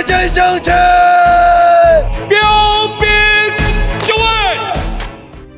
进升旗！标兵就位。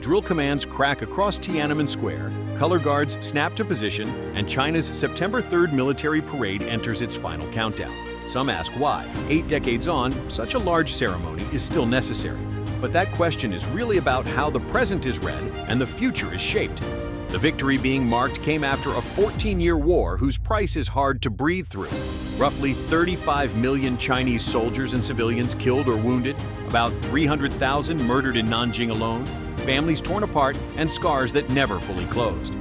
Drill commands crack across Tiananmen Square, color guards snap to position, and China's September 3rd military parade enters its final countdown. Some ask why, 8 decades on, such a large ceremony is still necessary. But that question is really about how the present is read and the future is shaped. The victory being marked came after a 14-year war whose price is hard to breathe through. Roughly 35 million Chinese soldiers and civilians killed or wounded, about 300,000 murdered in Nanjing alone, families torn apart, and scars that never fully closed.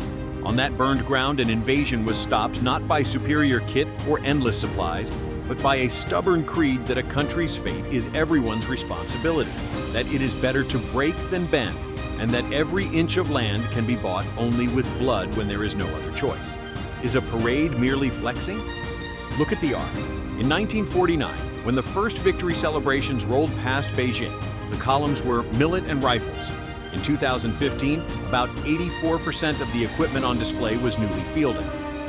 On that burned ground, an invasion was stopped not by superior kit or endless supplies, but by a stubborn creed that a country's fate is everyone's responsibility, that it is better to break than bend, and that every inch of land can be bought only with blood when there is no other choice. Is a parade merely flexing? Look at the arc. In 1949, when the first victory celebrations rolled past Beijing, the columns were millet and rifles. In 2015, about 84% of the equipment on display was newly fielded.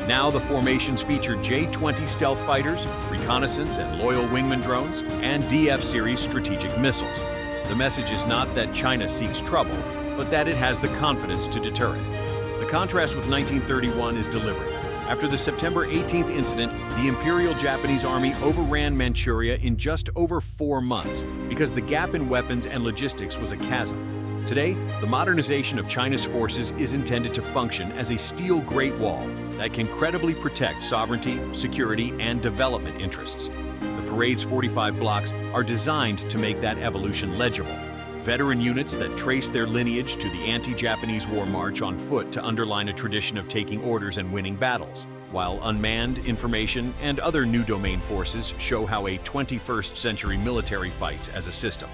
Now the formations feature J-20 stealth fighters, reconnaissance and loyal wingman drones, and DF-series strategic missiles. The message is not that China seeks trouble, but that it has the confidence to deter it. The contrast with 1931 is deliberate. After the September 18th incident, the Imperial Japanese Army overran Manchuria in just over 4 months because the gap in weapons and logistics was a chasm. Today, the modernization of China's forces is intended to function as a steel Great Wall that can credibly protect sovereignty, security, and development interests. The parade's 45 blocks are designed to make that evolution legible. Veteran units that trace their lineage to the anti-Japanese war march on foot to underline a tradition of taking orders and winning battles, while unmanned information and other new domain forces show how a 21st century military fights as a system.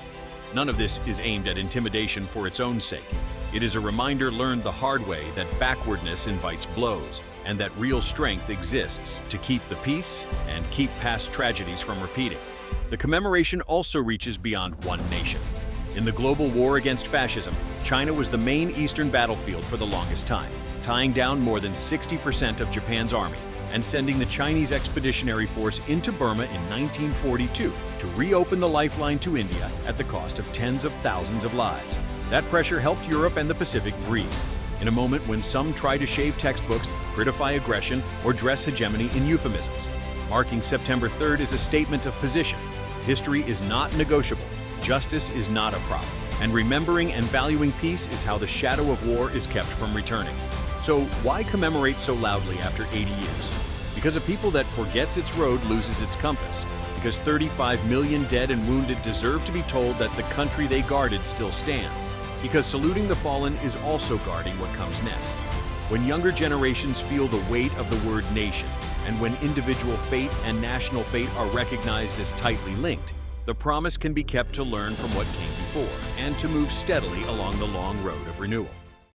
None of this is aimed at intimidation for its own sake. It is a reminder learned the hard way that backwardness invites blows, and that real strength exists to keep the peace and keep past tragedies from repeating. The commemoration also reaches beyond one nation. In the global war against fascism, China was the main eastern battlefield for the longest time, tying down more than 60% of Japan's army and sending the Chinese Expeditionary Force into Burma in 1942 to reopen the lifeline to India at the cost of tens of thousands of lives. That pressure helped Europe and the Pacific breathe. In a moment when some try to shave textbooks, critify aggression, or dress hegemony in euphemisms, marking September 3rd is a statement of position. History is not negotiable. Justice is not a problem. And remembering and valuing peace is how the shadow of war is kept from returning. So why commemorate so loudly after 80 years? Because a people that forgets its road loses its compass. Because 35 million dead and wounded deserve to be told that the country they guarded still stands. Because saluting the fallen is also guarding what comes next. When younger generations feel the weight of the word nation, and when individual fate and national fate are recognized as tightly linked, the promise can be kept to learn from what came before and to move steadily along the long road of renewal.